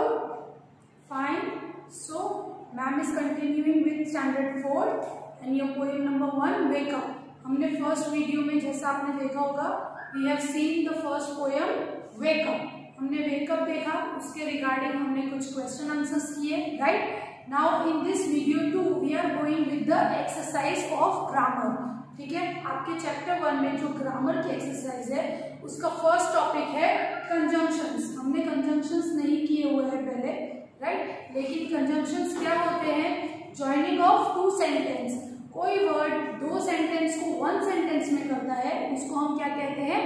all? Fine. So, ma'am is continuing with standard 4 and your poem number 1, Wake Up. हमने first video में जैसा आपने देखा होगा, we have seen the first poem, Wake Up. हमने Wake Up देखा, उसके रिगार्डिंग हमने कुछ क्वेश्चन आंसर्स किए, right? Now in this video too, we are going with the exercise of grammar. ठीक है, आपके चैप्टर 1 में जो ग्रामर की एक्सरसाइज है उसका फर्स्ट टॉपिक है कंजंक्शंस. हमने कंजंक्शंस नहीं किए हुए हैं पहले, राइट? लेकिन कंजंक्शंस क्या होते हैं? Joining of two sentence. कोई वर्ड दो सेंटेंस को वन सेंटेंस में करता है, उसको हम क्या कहते हैं?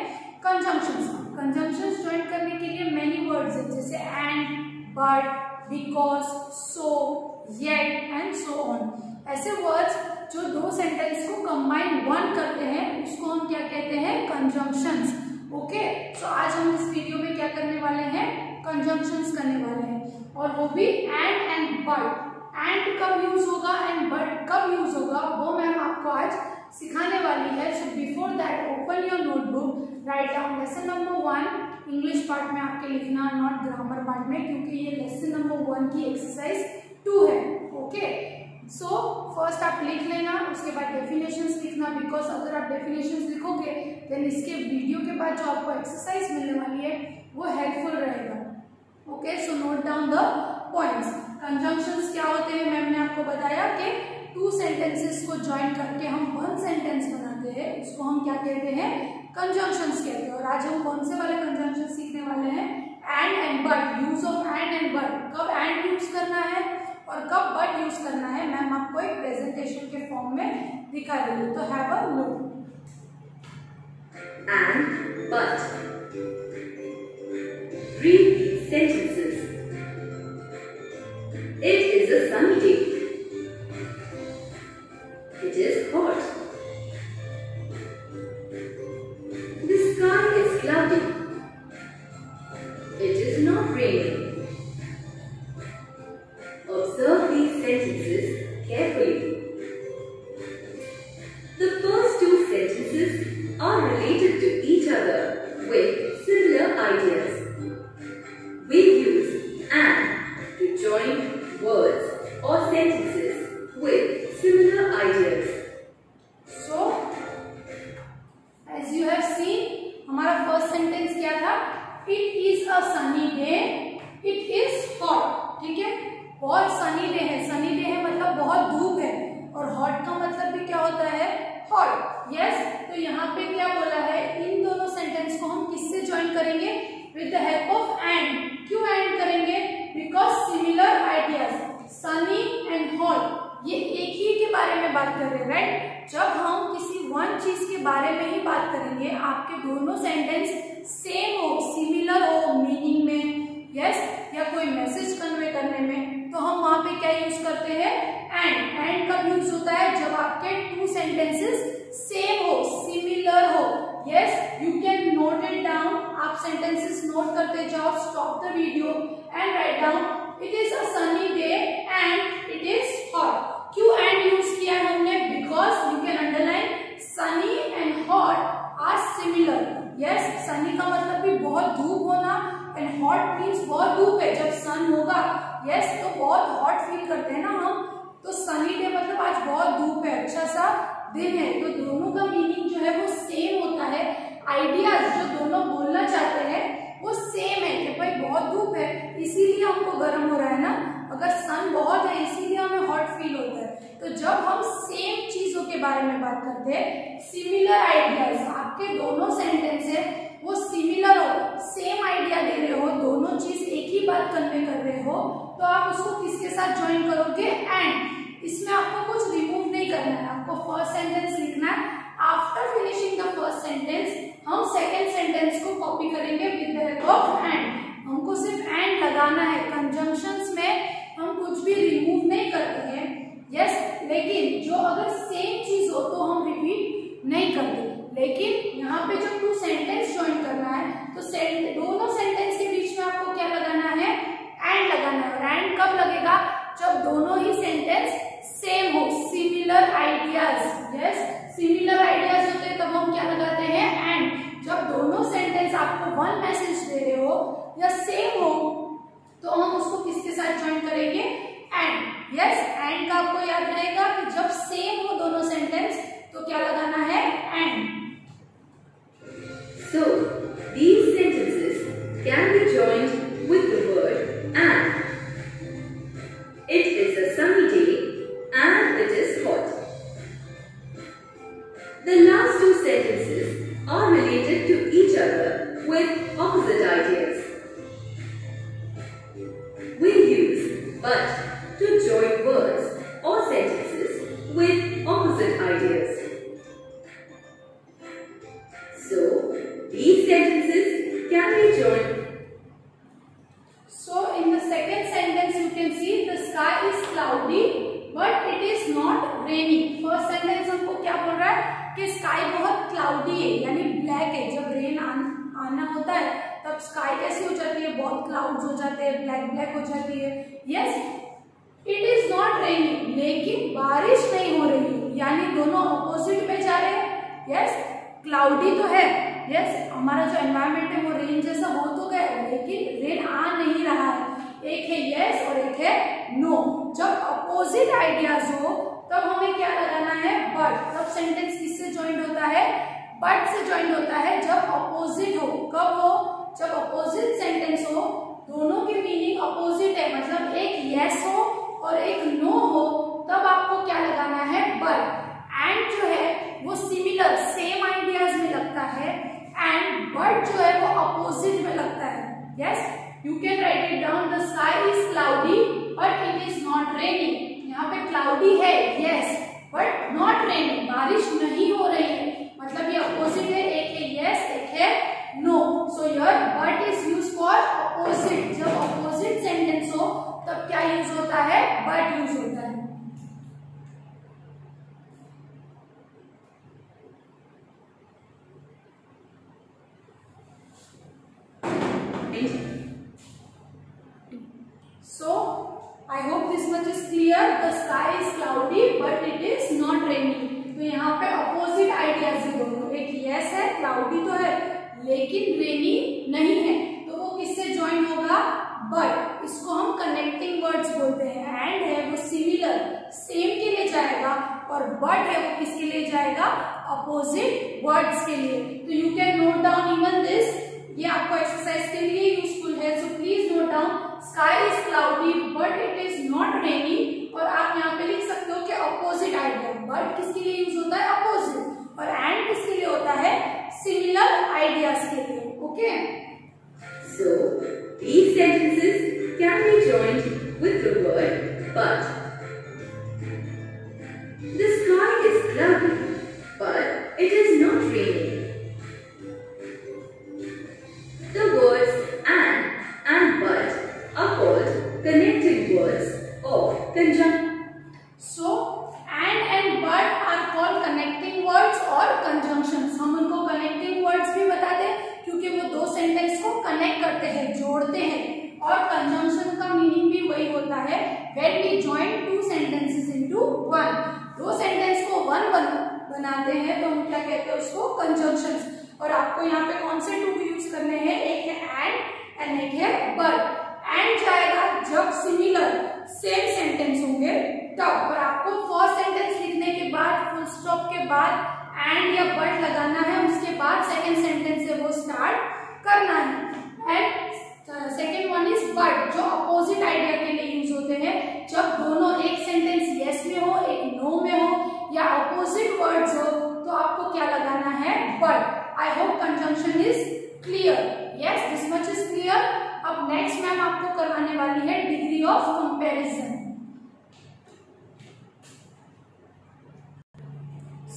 कंजंक्शंस. कंजंक्शंस ज्वाइन करने के लिए मेनी वर्ड्स हैं, जैसे and, but, because, so, yet and so on. ऐसे वर्ड्स जो दो सेंटेंस को कंबाइन वन करते हैं उसको हम क्या कहते हैं? कंजंक्शंस. ओके, सो आज हम इस वीडियो में क्या करने वाले हैं? कंजंक्शंस करने वाले हैं, और वो भी एंड बट. एंड कब यूज होगा एंड बट कब यूज होगा वो मैम आपको आज सिखाने वाली है. So before that open your notebook, write down lesson number 1 English part में आपके लिखना, नॉट ग्रामर पार्ट में, क्योंकि ये लेसन नंबर 1 की एक्सरसाइज 2 है. ओके, सो फर्स्ट आप लिख लेना, उसके बाद डेफिनेशंस लिखना, बिकॉज अगर आप डेफिनेशंस लिखोगे देन इसके वीडियो के बाद जो आपको एक्सरसाइज मिलने वाली है वो हेल्पफुल रहेगा. Okay, so note down the points. Conjunctions क्या होते हैं? मैम ने आपको बताया कि टू सेंटेंसेस को ज्वाइन करके हम वन सेंटेंस बनाते हैं, उसको हम क्या कहते हैं? कंजंक्शंस कहते हैं. और आज हम कौन से वाले कंजंक्शन सीखने वाले हैं? And but. Use of and but. कब एंड यूज करना है और कब बट यूज करना है मैम आपको एक प्रेजेंटेशन के फॉर्म में दिखा रही है. तो have a look. And but. Read these sentences. It is a sunny day. It is hot. The sky is cloudy. It is not raining. Observe these sentences carefully. The first two sentences are related to each other with similar ideas. We use and to join words or sentences with similar ideas. So, as you have seen, हमारा first sentence क्या था? It is a sunny day. It is hot. ठीक है, बहुत sunny day है. Sunny day है मतलब बहुत धूप है, और हॉट का मतलब भी क्या होता है? हॉट. यस, तो यहाँ पे क्या बोला है? इन दोनों सेंटेंस को हम किससे ज्वाइन करेंगे? With the help of and. क्यों एंड करेंगे? Because similar ideas. Sunny and hot ये एक ही के बारे में बात कर रहे हैं, राइट? जब हम किसी वन चीज के बारे में ही बात करेंगे, आपके दोनों सेंटेंस सेम हो, सिमिलर हो मीनिंग में, यस, या कोई मैसेज कन्वे करने में, तो हम वहां पे क्या यूज करते हैं? एंड. एंड कब यूज होता है? जब आपके टू सेंटेंसेस सेम हो, सिमिलर हो. Yes, you can note it down. आप सेंटेंसेस नोट करते जाओ. Stop the video and write down. It is a sunny day and it is hot. क्यों एंड यूज किया है हमने? Because you can underline sunny and hot are similar. Yes, sunny का मतलब भी बहुत धूप होना, एंड हॉट मीन्स बहुत धूप है. जब सन होगा, यस, तो बहुत हॉट फील करते हैं ना हम. तो सनी डे मतलब आज बहुत धूप है, अच्छा सा दिन है. तो दोनों का मीनिंग जो है वो सेम होता है. आइडियाज जो दोनों बोलना चाहते हैं वो सेम है कि भाई बहुत धूप है इसीलिए हमको गर्म हो रहा है ना, अगर सन बहुत है इसीलिए हमें हॉट फील होता है. तो जब हम सेम चीजों के बारे में बात करते हैं, सिमिलर आइडियाज, आपके दोनों सेंटेंस है वो सिमिलर हो, सेम आइडिया दे रहे हो, दोनों चीज एक ही बात कन्वे कर रहे हो, तो आप उसको किसके साथ ज्वाइन करोगे? एंड. इसमें आपको कुछ रिमूव नहीं करना है, आपको फर्स्ट सेंटेंस लिखना है. After finishing the first sentence हम सेकेंड सेंटेंस को कॉपी करेंगे with the help of and. हमको सिर्फ एंड लगाना है. कंजंक्शंस में हम कुछ भी रिमूव नहीं करते हैं. यस, लेकिन जो अगर सेम चीज हो तो हम रिपीट नहीं करते. लेकिन यहाँ पे जब टू सेंटेंस ज्वाइन करना है तो दोनों सेंटेंस के बीच में आपको क्या लगाना है? एंड लगाना है. और एंड कब लगेगा? जब दोनों ही सेंटेंस सेम हो, similar ideas. Yes, similar ideas होते हैं तब हम क्या लगाते हैं? एंड. जब दोनों सेंटेंस आपको वन मैसेज दे रहे हो या सेम हो तो हम उसको तब स्काई कैसी हो जाती है, बहुत क्लाउड्स हो जाते हैं, ब्लैक ब्लैक हो जाती है। Yes, it is not raining, लेकिन बारिश नहीं हो रही, यानी दोनों अपोजिट में जा रहे हैं। यस, क्लाउडी तो है, यस, हमारा जो एनवायरमेंट है वो रेन जैसा हो तो गया, लेकिन रेन आ नहीं रहा है। एक है यस और एक है नो। जब अपोजिट आइडियाज हो तब हमें क्या लगाना है, बट। तब सेंटेंस किससे ज्वाइंट होता है, बट से ज्वाइंट होता है जब अपोजिट हो। कब हो, जब अपोजिट सेंटेंस हो, दोनों की मीनिंग अपोजिट है, मतलब एक यस हो और एक नो हो, तब आपको क्या लगाना है, बट। एंड जो है वो सिमिलर सेम आइडियाज में लगता है, एंड बट जो है वो अपोजिट में लगता है। Yes, you can write it down, the sky is cloudy but it is not raining. यहाँ पे क्लाउडी है, यस, बट नॉट रेनिंग, बारिश नहीं हो रही है, मतलब ये अपोजिट है, एक है यस एक है no. So your but is use for opposite. जब अपोजिट सेंटेंस हो तब क्या यूज होता है, बट यूज होता है। So I hope this much is clear. The sky is cloudy but it is not raining. तो यहाँ पे अपोजिट आइडियाज है दोनों, एक यस है, क्लाउडी तो है लेकिन रेनी नहीं है, तो वो किससे ज्वाइन होगा, बट। इसको हम कनेक्टिंग वर्ड्स बोलते हैं। एंड है वो सिमिलर सेम के लिए जाएगा, और बट है वो किसके लिए जाएगा, अपोजिट वर्ड्स के लिए। तो you can note down even this, ये आपको एक्सरसाइज के लिए यूजफुल है। So please note down, sky is cloudy but it is not raining. और आप यहाँ पे लिख सकते हो कि अपोजिट आइडिया, बट किसके लिए यूज होता है, अपोजिट, और एंड किसके लिए होता है, सिमिलर आइडियाज के लिए। Okay, So these sentences can be joined with the word but. The sky is cloudy but it is not raining. The words and but are called connecting words or conjunction. so and but are called connecting words और conjunctions। हम उनको connecting words भी बताते हैं क्योंकि वो दो sentence को कनेक्ट करते हैं, जोड़ते हैं। और conjunction का मीनिंग भी वही होता है, when we join two sentences into one। दो सेंटेंस को वन बनाते हैं तो हम क्या कहते हैं उसको, conjunctions। और आपको यहाँ पे कौन से टू यूज करने हैं, एक है एंड एक है बट। एंड जाएगा जब सिमिलर सेम सेंटेंस होंगे तब, और आपको फर्स्ट सेंटेंस लिखने के बाद फुल स्टॉप के बाद एंड या बट लगाना है, उसके बाद सेकंड सेंटेंस से वो स्टार्ट करना है। And second one is but, जो अपोजिट आइडिया के लिए यूज होते हैं, जब दोनों एक सेंटेंस यस में हो एक नो में हो या अपोजिट वर्ड्स हो तो आपको क्या लगाना है, but. I hope conjunction is clear. Yes, this much is clear. अब नेक्स्ट मैम आपको करवाने वाली है degree of comparison.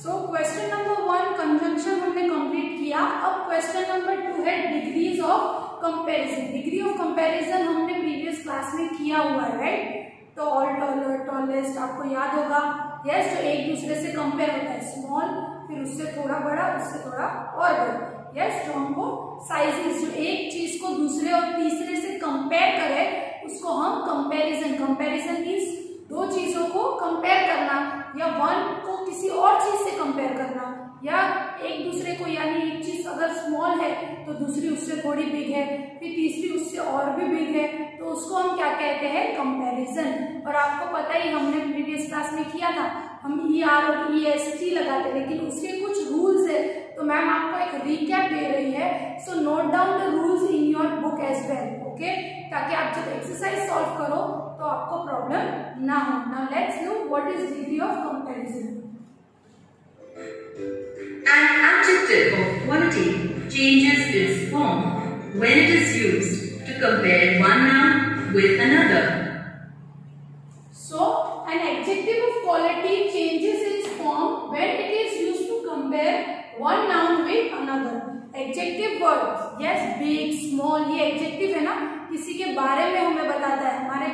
So question number 1 conjunction हमने कंप्लीट किया। अब क्वेश्चन नंबर 2 है degrees of comparison. Degree of comparison हमने प्रीवियस क्लास में किया हुआ है, राइट। टॉल, टॉलर, टॉलेस्ट आपको याद होगा। यस, जो एक दूसरे से कंपेयर होता है, स्मॉल, फिर उससे थोड़ा बड़ा, उससे थोड़ा और बड़ा। यस, जो हमको साइजेस, जो एक चीज को दूसरे और तीसरे से कंपेयर करे उसको हम कंपैरिजन। कंपैरिजन मींस दो चीजों को कंपेयर करना, या वन को किसी और चीज से कंपेयर करना, या एक दूसरे को, यानी एक चीज अगर स्मॉल है तो दूसरी उससे थोड़ी बिग है, फिर तीसरी उससे और भी बिग है, तो उसको हम क्या कहते हैं, कंपैरिजन। और आपको पता ही हमने प्रीवियस क्लास में किया था, हम ER और EST लगाते, लेकिन उसके कुछ रूल्स है, तो मैम आपको एक रिकैप दे रही है। So note down the rules in your book as well, okay, ताकि आप जब एक्सरसाइज सॉल्व करो तो आपको प्रॉब्लम ना हो। Now let's know what is degree of comparison. An adjective of quality changes its form when it is used to compare one noun with another. So, an adjective of quality changes its form when it is used to compare one noun with another. Adjective words, yes, big, small, ये adjective है ना, किसी के बारे में हमें बताता है, हमारे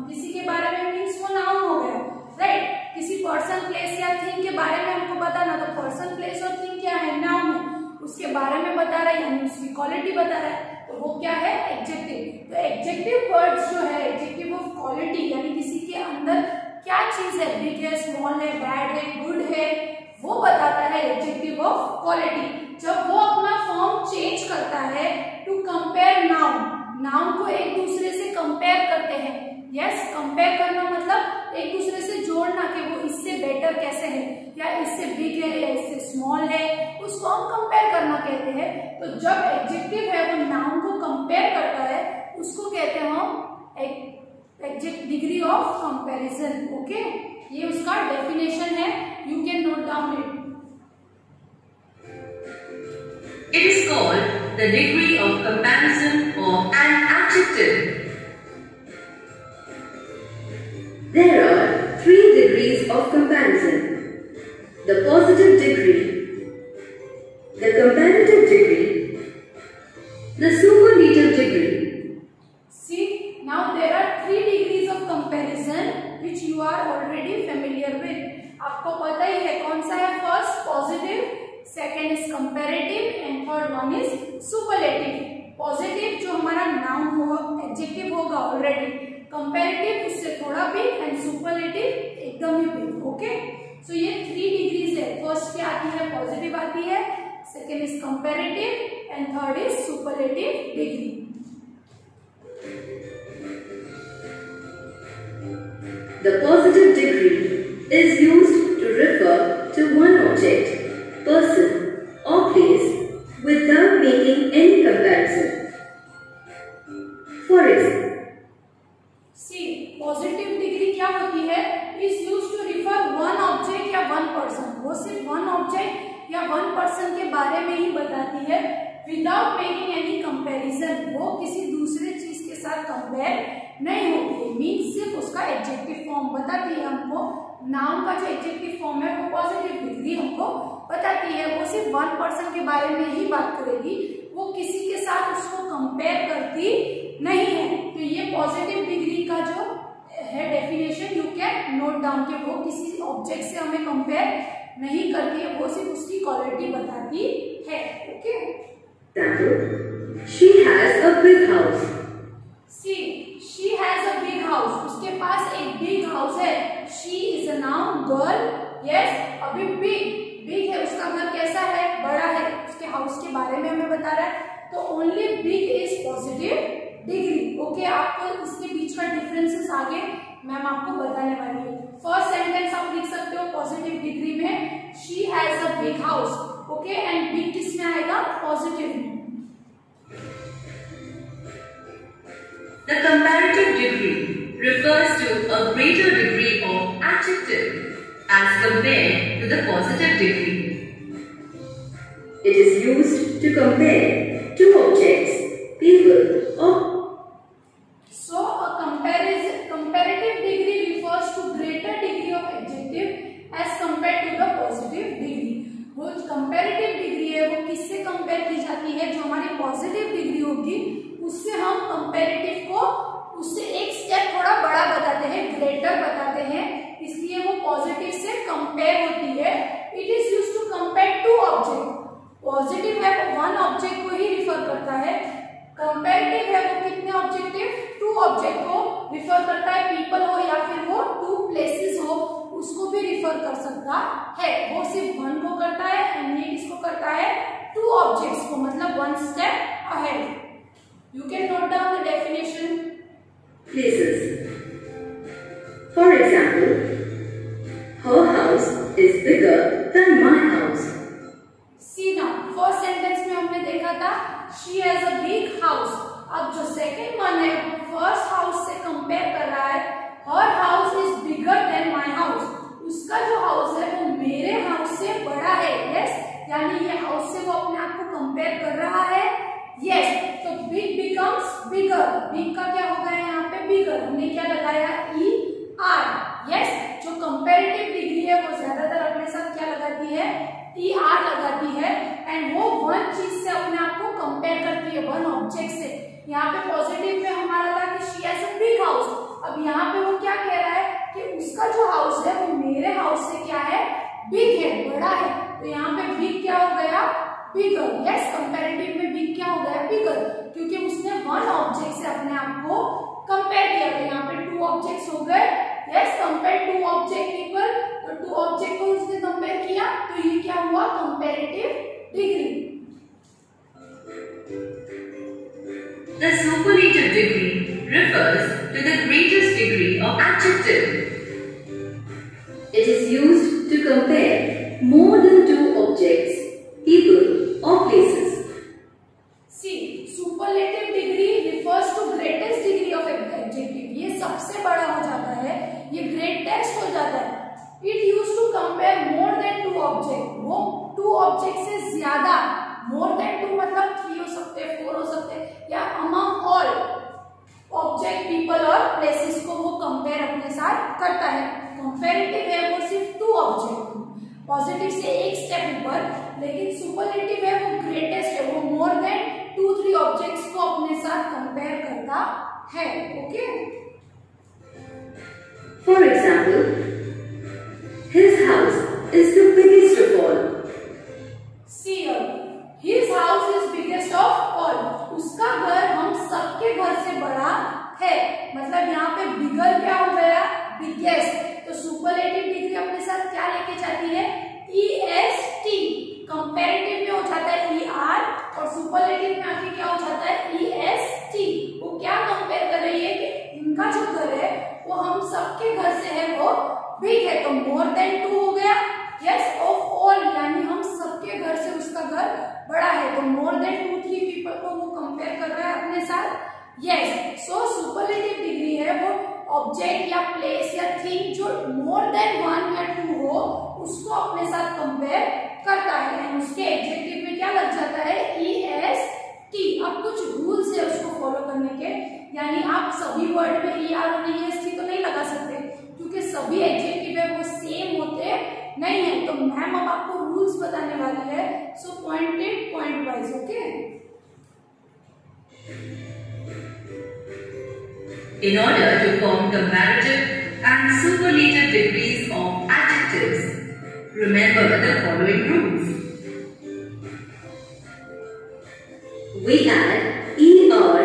किसी के बारे में मीन्स वो नाउन हो गया, राइट। किसी पर्सन, प्लेस या थिंग के बारे में हमको बताना, तो पर्सन, प्लेस और थिंग क्या है, नाउन है, उसके बारे में बता रहा है, यानी उसकी क्वालिटी बता रहा है। तो वो क्या है, एडजेक्टिव। तो एडजेक्टिव वर्ड्स जो है, एडजेक्टिव ऑफ क्वालिटी यानी किसी के अंदर क्या चीज है, बिग है, स्मॉल है, बैड है, गुड है, वो बताता है एडजेक्टिव ऑफ क्वालिटी। जब वो अपना फॉर्म चेंज करता है टू कंपेयर नाउन, नाउन को एक दूसरे से कंपेयर करते हैं। यस, कंपेयर करना मतलब एक दूसरे से जोड़ना कि वो इससे बेटर कैसे है, या इससे बिग है या इससे स्मॉल है, उसको हम कंपेयर करना कहते हैं। तो जब एडजेक्टिव है वो नाउन को कंपेयर करता है, उसको कहते हैं हम adjective degree of comparison. Okay, ये उसका डेफिनेशन है, you can note down it. It is called the degree of comparison of an adjective. There are 3 degrees of comparison: the positive degree, the comparative degree, the superlative degree. See, now there are 3 degrees of comparison which you are already familiar with. आपको पता ही है कौन सा है, first positive, second is comparative and third one is superlative. Positive जो हमारा noun होगा, adjective होगा ऑलरेडी, कंपैरेटिव उससे थोड़ा बिग एंड सुपरलेटिव एकदम ही बिग। ओके, सो ये 3 डिग्रीज है। फर्स्ट क्या आती है, पॉजिटिव आती है, second is comparative and third is superlative degree. The positive degree is used to refer to one object, person or place without making any comparison. For example, see, positive degree क्या होती है, is use to refer one object या one person. वो सिर्फ one object या one person के बारे में ही बताती है, विदाउट मेकिंग एनी कंपैरिजन। वो किसी दूसरे चीज के साथ कंपेयर नहीं होती है, मीन्स सिर्फ उसका एडजेक्टिव फॉर्म बताती है हमको। नाउन का जो एडजेक्टिव फॉर्म है वो पॉजिटिव डिग्री हमको बताती है, वो सिर्फ वन पर्सन के बारे में ही बात करेगी, वो किसी के साथ उसको कंपेयर करती नहीं है। तो ये पॉजिटिव डिग्री का जो है definition, you can note down कि वो किसी ऑब्जेक्ट से हमें कंपेयर नहीं करती है, वो सिर्फ उसकी क्वालिटी बताती है। Okay, she has a big house. See, she has a big house, उसके पास एक बिग हाउस है। she is a noun, girl, yes, अभी बिग है, उसका घर कैसा है, बड़ा है, उसके हाउस के बारे में हमें बता रहा है। तो only big is positive degree. Okay, आपको इसके बीच का डिफरेंसेस आगे मैम आपको बताने वाली है। फर्स्ट सेंटेंस आप लिख सकते हो पॉजिटिव डिग्री में, she has a big house। Okay, and big किस में आएगा, पॉजिटिव में। The comparative degree refers to a greater degree of adjective as compared to the positive degree. It is used to compare two objects, people, or So a comparative degree refers to greater degree of adjective as compared to the positive degree. वो comparative degree है वो किससे compare की जाती है, जो हमारी positive degree होगी उससे हम कंपैरेटिव को उससे एक स्टेप थोड़ा बड़ा बताते हैं, ग्रेटर बताते हैं, इसलिए वो पॉजिटिव से कंपेयर होती है। It is used to compare two object. Positive है वो वन ऑब्जेक्ट को ही रिफर करता है, कंपैरेटिव है वो कितने ऑब्जेक्टिव, टू ऑब्जेक्ट को रिफर करता है, पीपल हो या फिर वो टू प्लेसेस हो उसको भी रिफर कर सकता है। वो सिर्फ वन को करता है एंड ये किसको करता है, टू ऑब्जेक्ट्स को, मतलब one step ahead. You can note down the definition. places. For example, her house is bigger than my house. See now, first sentence में हमने देखा था she has a big house. अब जो second one है first house से compare कर रहा है, her house is bigger than my house. उसका जो house है वो मेरे house से बड़ा है। yes, यानी ये house से वो अपने आप को compare कर रहा है। yes, तो big becomes bigger. big का क्या होगा यहाँ पे, bigger, हमने क्या लगाया, ER। yes, जो comparative डिग्री है वो ज्यादातर अपने साथ क्या लगाती है, ER लगाती है, एंड वो वन चीज से अपने आप को कंपेयर करती है, वन ऑब्जेक्ट से। यहाँ पे पॉजिटिव में हमारा था कि she has a big house, अब यहाँ पे वो क्या कह रहा है कि उसका जो हाउस है वो मेरे हाउस से क्या है, बिग है, बड़ा है। तो यहाँ पे बिग क्या हो गया, बिगर। यस, कंपैरेटिव में बिग क्या हो गया, बिगर, क्योंकि उसने वन ऑब्जेक्ट से अपने आप को कंपेयर किया। तो यहाँ पे टू ऑब्जेक्ट्स हो गए। Yes, compare two object people, तो टू ऑब्जेक्ट को उसने कंपेयर किया, तो ये क्या हुआ, comparative degree. The superlative degree refers to the greatest degree of adjective. It is used to compare more than two objects, people or places. See, superlative degree refers to greatest degree of adjective. ये सबसे बड़ा हो जाता है, ये greatest हो जाता है। It used to compare more than two objects. वो two objects से ज्यादा, more than two मतलब 3 हो सकते हैं, 4 हो सकते हैं, या among all object, people और places को वो compare अपने साथ करता है। Comparative है वो सिर्फ two object, पॉजिटिव से एक स्टेप ऊपर, लेकिन सुपरलेटिव है वो ग्रेटेस्ट है, वो मोर देन 2-3 ऑब्जेक्ट्स को अपने साथ कंपेयर करता है। Okay, for example, his house is the biggest of all. See, his house is biggest of all, उसका घर हम सबके घर से बड़ा है। मतलब यहाँ पे बिगर क्या हो गया, बिगेस्ट। तो सुपरलेटिव डिग्री अपने साथ क्या लेके जाती है, EST। कंपैरेटिव में हो जाता है ER और सुपरलेटिव में आके क्या हो जाता है, EST। वो क्या कंपेयर कर रही है कि इनका जो घर है वो हम सबके घर से है वो बिग है, तो मोर देन 2 हो गया। यस, ऑफ ऑल यानी हम सबके घर से उसका घर बड़ा है, तो मोर देन 2-3 पीपल को वो कंपेयर कर रहा है अपने साथ। यस, सो सुपरलेटिव डिग्री है वो ऑब्जेक्ट या प्लेस या थिंग जो मोर देन 1 या 2 हो उसको अपने साथ कंपेयर करता है। उसके एडजेक्टिव में क्या लग जाता है, EST। अब कुछ रूल्स है उसको फॉलो करने के, यानी आप सभी वर्ड में ER और EST तो नहीं लगा सकते, क्योंकि सभी एडजेक्टिव है वो सेम होते नहीं है। तो मैम अब आपको रूल्स बताने वाली है, so pointed point wise. Okay, In order to form comparative and superlative degrees of adjectives, remember the following rules. We add ER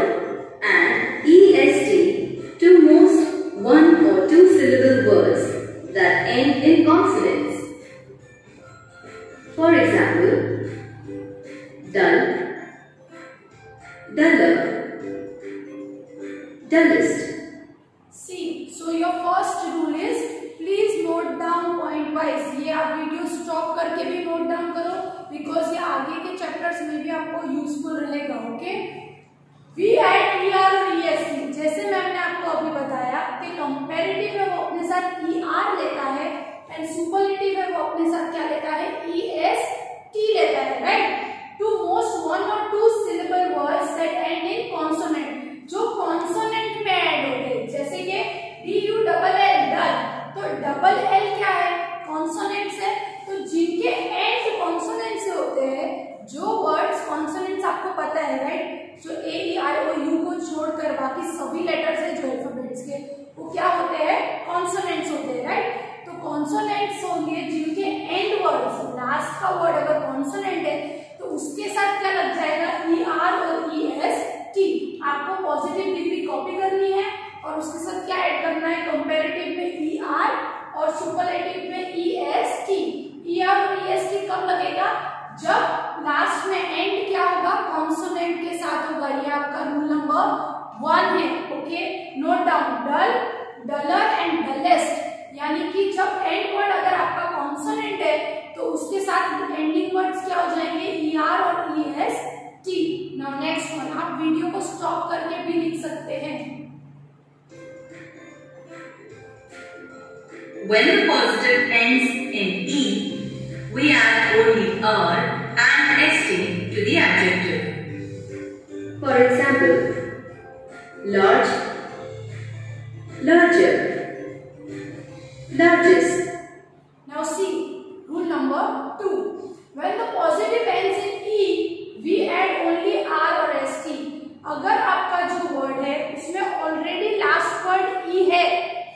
and EST to most 1 or 2 syllable words that end in consonants. For example, dull, duller, dullest. See, so your first rule is please note down point wise. ये आप video stop करके भी note down करो, because ये आगे के chapters में भी आपको यूजफुल रहेगा। ओके, वी एड ER और EST। जैसे मैंने आपको अभी बताया कि कंपैरेटिव है वो अपने साथ ER लेता है एंड सुपरलेटिव है वो अपने साथ क्या लेता है, EST लेता है, right. To most 1 or 2 syllable words that end in consonant, जो कॉन्सोनेंट में ऐड होते हैं, जैसे कि DULL, डल, तो डबल L क्या है, कॉन्सोनेंट है। तो जिनके एंड कॉन्सोनेंट से होते हैं, जो वर्ड्स कॉन्सोनेंट्स आपको पता है, राइट, जो AEIOU को छोड़कर बाकी सभी लेटर्स है जो अल्फाबेट्स के, वो क्या होते हैं, कॉन्सोनेंट्स होते हैं, राइट। तो कॉन्सोनेंट्स होंगे जिनके एंड वर्ड्स, लास्ट का वर्ड अगर कॉन्सोनेंट है तो उसके साथ क्या लग जाएगा, ER और EST। आपको पॉजिटिव डिग्री कॉपी करनी है और उसके साथ क्या ऐड करना है, कंपैरेटिव में ER और सुपरलेटिव में EST। ER और EST कब लगेगा, जब लास्ट में एंड क्या होगा, कॉन्सोनेंट के साथ होगा। ये आपका रूल नंबर 1 है। Okay, note down, dull, duller and dullest, यानी कि जब एंड वर्ड अगर आपका कॉन्सोनेंट है तो उसके साथ एंडिंग वर्ड्स क्या हो जाएंगे, ER और EST। नाउ नेक्स्ट वन, आप वीडियो को स्टॉप करके भी लिख सकते हैं। When the positive ends in E, we add only R and ST to the adjective. For example, large, larger, largest. Now see, rule number 2. When the positive ends in E, we add only R or ST. अगर आपका जो word है उसमें already last word E है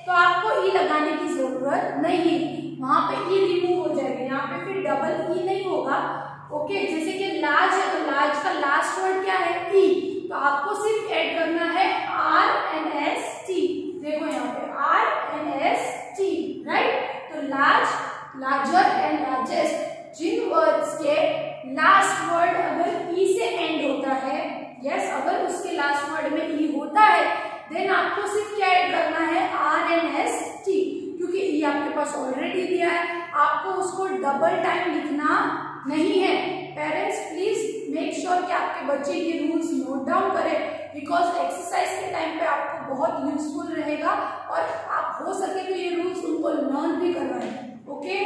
तो आपको E लगाने की जरूरत नहीं है, वहां पे E रिमूव हो जाएगा, यहाँ पे फिर डबल E नहीं होगा। ओके, जैसे कि उसका लास्ट वर्ड क्या है? ई। तो आपको सिर्फ ऐड करना है RNST। देखो यहाँ पे RNST, राइट। तो लार्ज, लार्जर एंड लार्जेस्ट, जिन वर्ड्स के लास्ट वर्ड अगर ई से एंड होता है, यस, अगर उसके लास्ट वर्ड में ई होता है, देन आपको सिर्फ क्या ऐड करना है? RNST, क्योंकि ई आपके पास ऑलरेडी दिया है, आपको उसको डबल टाइम लिखना नहीं है। पेरेंट्स प्लीज मेक श्योर कि आपके बच्चे ये रूल्स नोट डाउन करें, बिकॉज एक्सरसाइज के टाइम पे आपको बहुत यूजफुल रहेगा और आप हो सके तो ये रूल्स उनको लर्न भी करवाएं। Okay,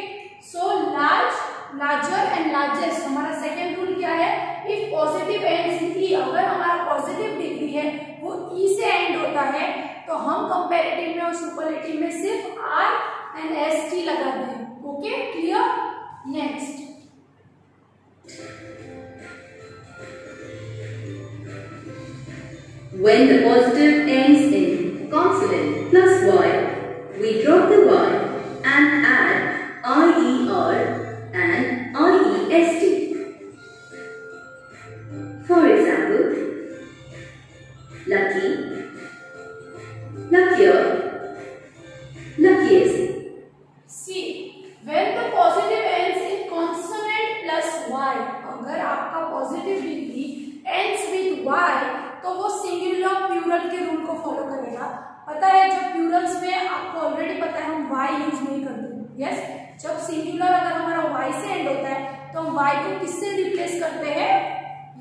so large, larger and largest, हमारा सेकेंड रूल क्या है? इफ पॉजिटिव एंड्स इन ई, अगर हमारा पॉजिटिव डिग्री है वो ई से एंड होता है, तो हम कंपैरेटिव में और सुपरलेटिव में सिर्फ RNST लगा दें। Okay, clear? Next, when the positive ends in consonant plus y, we drop the y and add IER and IEST. For example, lucky, luckier, luckiest. See, when the positive ends in consonant plus y, अगर आपका positive degree ends with y, तो वो singular plural के rule को follow करेगा। पता है, जब प्लूरल्स में आपको ऑलरेडी पता है हम y यूज नहीं करते। यस, जब सिंगुलर अगर हमारा y से एंड होता है तो हम y को किससे रिप्लेस करते हैं?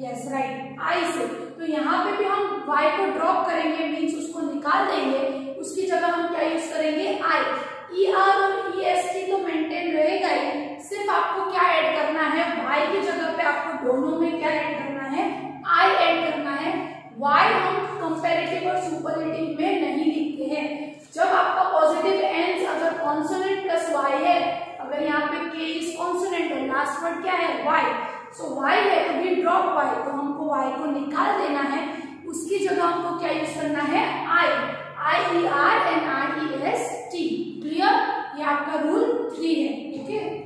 यस, राइट, I से। तो यहाँ पे भी हम y को ड्रॉप करेंगे, मीन्स उसको निकाल देंगे, उसकी जगह हम क्या यूज करेंगे? I। ER और EST तो मेंटेन रहेगा ही, सिर्फ आपको क्या ऐड करना है? y की जगह पे आपको दोनों में क्या ऐड करना है? I ऐड करना है। y हम कंपैरेटिव और सुपरलेटिव में नहीं लिखते हैं। जब आपका पॉजिटिव एंड्स अगर कॉन्सोनेंट प्लस y है, अगर यहाँ पे k इज कॉन्सोनेंट और लास्ट वर्ड क्या है? y, सो y है तो वी ड्रॉप y, तो हमको y को निकाल देना है, उसकी जगह हमको क्या यूज करना है? IER and IEST। क्लियर? ये आपका रूल 3 है। Okay,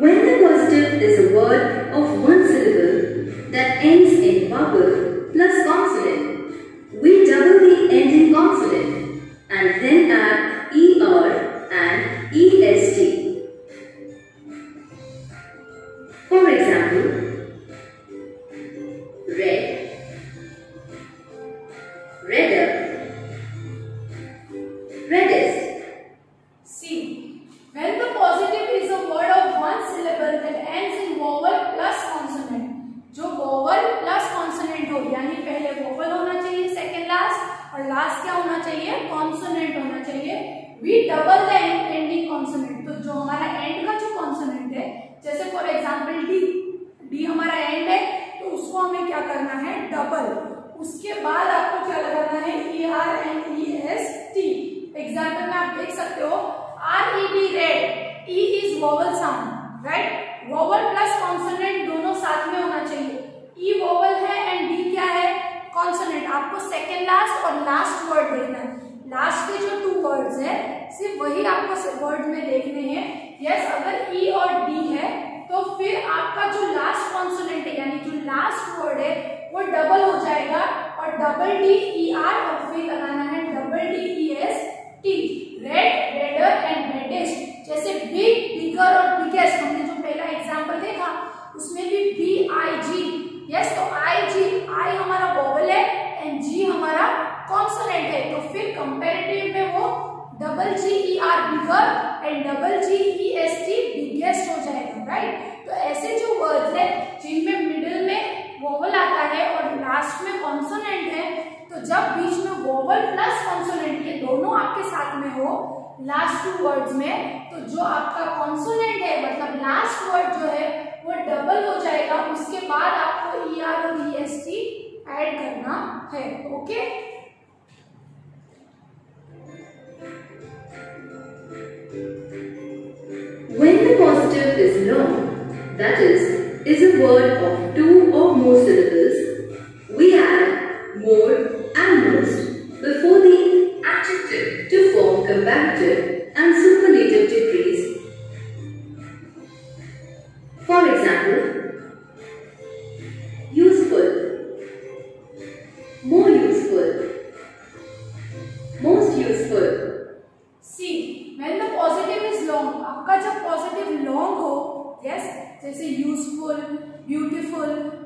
When the positive is a word of one syllable that ends in vowel plus consonant, we double the ending consonant and then add ER and EST. For example, red, redder, reddest. see, when the positive is a word of one syllable that ends in vowel plus consonant, जो vowel plus consonant हो, यानी पहले vowel होना चाहिए second last, और last क्या होना चाहिए? कॉन्सोनेंट होना चाहिए। We double the ending consonant, तो जो हमारा एंड का जो कॉन्सोनेंट है, जैसे फॉर एग्जाम्पल डी हमारा एंड है, तो उसको हमें क्या करना है? डबल। उसके बाद आपको क्या लगाना है? ER and EST। एग्जाम्पल में आप देख सकते हो, RED, red, E is vowel sound, right? Vowel plus consonant दोनों साथ में होना चाहिए। E वोवल है एंड D क्या है? कॉन्सोनेंट। आपको सेकेंड लास्ट और लास्ट वर्ड देखना है। लास्ट के जो 2 वर्ड्स है सिर्फ वही आपको वर्ड में देखने हैं। यस, अगर E और D है तो फिर आपका जो लास्ट कॉन्सोनेंट है, यानी जो लास्ट वर्ड है, वो डबल हो जाएगा, और डबल D ER और फिर लगाना है double D EST। Red, redder and reddest. जैसे बिग, बिगर और बिगेस्ट, हमने जो पहला एग्जांपल देखा उसमें भी BIG। यस, तो I हमारा वोवल है एंड G हमारा कॉन्सोनेंट है, तो फिर कंपैरेटिव में वो double GER bigger and double GEST biggest हो जाएगा, राइट? तो ऐसे जो वर्ड्स है जिनमें मिडिल में वोवल आता है और लास्ट में कॉन्सोनेंट है, तो जब बीच में वोवल प्लस कॉन्सोनेंट ये दोनों आपके साथ में हो लास्ट 2 वर्ड्स में, तो जो आपका कॉन्सोनेंट है मतलब लास्ट वर्ड जो है वो डबल हो जाएगा। उसके बाद आपको ER और EST ऐड करना है। Okay, When the positive is long, that is a word of 2 or more syllables, we add more and most before the adjective to form comparative and superlative degrees.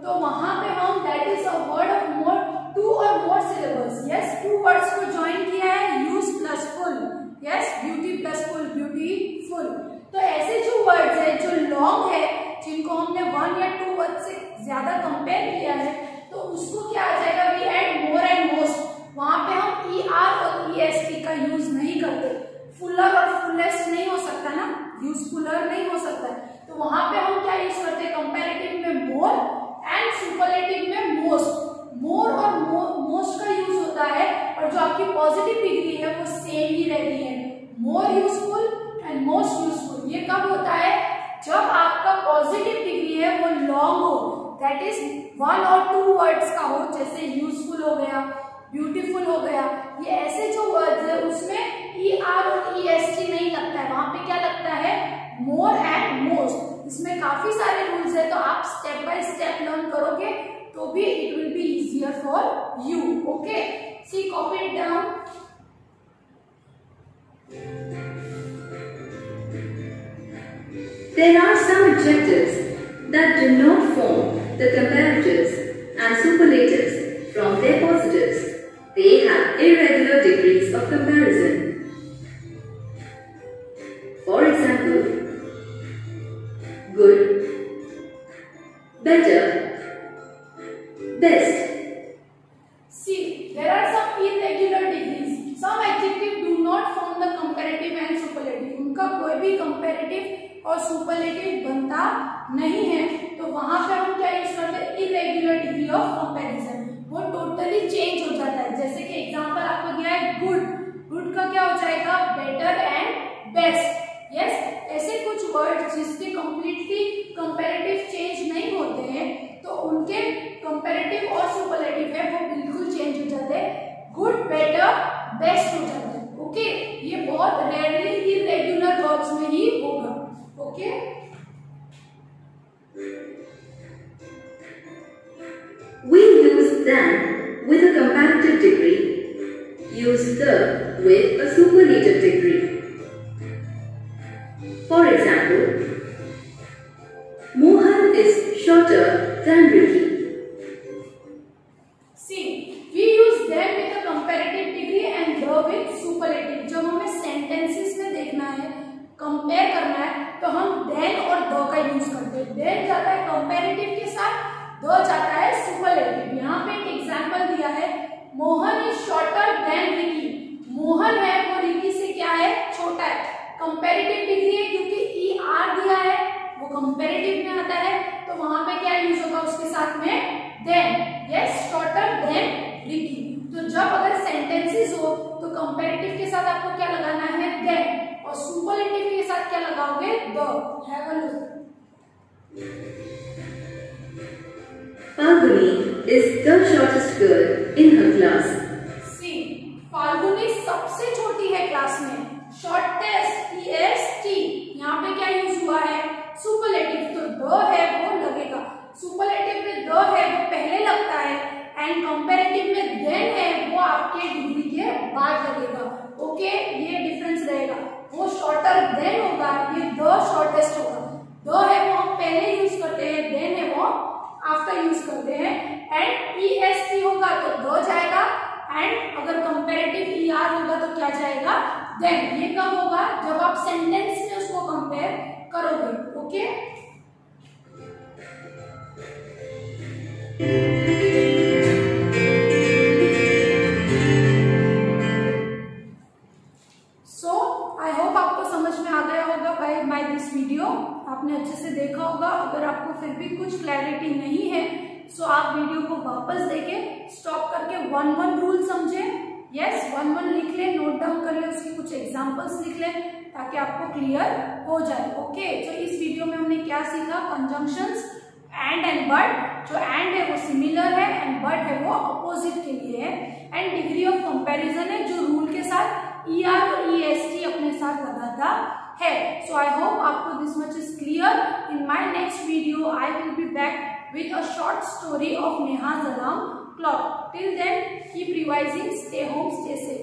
तो वहां पे हम that is a word of more 2 और मोर syllables. Yes, 2 words को join किया है, use plus full. Yes, beauty plus full, beautiful. तो ऐसे जो वर्ड्स है जो लॉन्ग है, जिनको हमने 1 या 2 वर्ड से ज्यादा कंपेयर किया है, तो उसको क्या आ जाएगा, we add more and most. वहां पे हम ER और EST का यूज नहीं करते। फुलर और फुलेस्ट नहीं हो सकता ना, यूजफुलर नहीं हो सकता है, तो वहां पे हम क्या यूज करते हैं, कंपैरेटिव में मोर एंड सुपरलेटिव में मोस्ट। मोर और मोस्ट का यूज होता है, और जो आपकी पॉजिटिव डिग्री है वो सेम ही रहती है, more useful and most useful. ये कब होता है, जब आपका पॉजिटिव डिग्री है वो लॉन्ग हो, दैट इज 1 और 2 वर्ड्स का हो, जैसे यूजफुल हो गया, ब्यूटीफुल हो गया। ये ऐसे जो वर्ड्स है उसमें ER और EST नहीं लगता है, वहां पे क्या लगता है, मोर एंड मोस्ट। इसमें काफी सारे रूल्स है, तो आप स्टेप बाय स्टेप लर्न करोगे तो भी it will be easier for you. Okay, see, copy it down. There are some adjectives that do not form the comparatives and superlatives from their positives. They have irregular degrees of comparison. For example, good, better, best. See, there are some irregular degrees. Some adjectives do not form the comparative and superlative. उनका कोई भी comparative और superlative बनता नहीं है, तो वहां पे हम क्या यूज करते हैं, irregular degree of comparison। वो टोटली चेंज हो जाता है। जैसे कि एग्जांपल आपको दिया है गुड, गुड का क्या हो जाएगा, बेटर एंड बेस्ट। यस, ऐसे कुछ वर्ड जिसके कंप्लीटली कंपैरेटिव चेंज नहीं होते हैं, तो उनके कंपैरेटिव और सुपरलेटिव है वो बिल्कुल चेंज हो जाते हैं, गुड, बेटर, बेस्ट हो जाते हैं। ओके, ये बहुत रेयरली इरेगुलर वर्ब्स में ही होगा। Okay, We use than with a comparative degree, use the with a superlative degree. For example, Mohan is shorter than Ricky. See, we use them with a comparative degree and the with superlative। जब हमें sentences में देखना है, compare करना है, तो हम then और the का यूज करते हैं। then जाता है कंपैरेटिव के साथ, the जाता है सुपरलेटिव। यहाँ पे एक एग्जांपल दिया है, Mohan is shorter than Ricky. Mohan है वो रिकी से क्या है, छोटा है। कंपैरेटिव डिग्री है क्योंकि ER दिया है, वो कंपैरेटिव में आता है, तो वहां पे क्या यूज होगा उसके साथ में, then. Yes, shorter than Ricky. तो जब अगर सेंटेंसेस हो तो कंपैरेटिव के साथ आपको क्या लगाना है, देन, और सुपरलेटिव के साथ क्या लगाओगे, the. Have a look. Falguni is the shortest girl in her class. See, Falguni सबसे छोटी है क्लास में। शॉर्टेस्ट, EST, यहाँ पे क्या यूज हुआ है, सुपरलेटिव, तो द है वो लगेगा। सुपरलेटिव में द है वो पहले लगता है, एंड कंपैरेटिव में देन है वो आपके डिग्री के बाद लगेगा। ओके, ये डिफरेंस रहेगा, वो शॉर्टर देन होगा, ये द शॉर्टेस्ट होगा। द है वो हम पहले यूज करते हैं, देन है वो आफ्टर यूज करते हैं, एंड EST होगा तो दो जाएगा, एंड अगर कंपैरेटिव ER होगा तो क्या जाएगा, देन। ये कब होगा, जब आप सेंटेंस में उसको कंपेयर करोगे। ओके, सो आई होप आपको समझ में आ गया होगा बाय दिस वीडियो। आपने अच्छे से देखा होगा। अगर आपको फिर भी कुछ क्लैरिटी नहीं है, सो आप वीडियो को वापस देके स्टॉप करके 1-1 रूल समझे। यस, 1-1 लिख ले, नोट डाउन कर ले, उसके कुछ एग्जांपल्स लिख ले, ताकि आपको क्लियर हो जाए। ओके, तो इस वीडियो में हमने क्या सीखा, कंजंक्शंस एंड बट। जो एंड है वो सिमिलर है, एंड बट है वो अपोजिट के लिए है, एंड डिग्री ऑफ कंपैरिजन है जो रूल के साथ ER और EST अपने साथ लगाता है। सो आई होप आपको this much is clear. In my next video I will be back with a short story of Neha's alarm clock. Till then, keep revising, stay home, stay safe.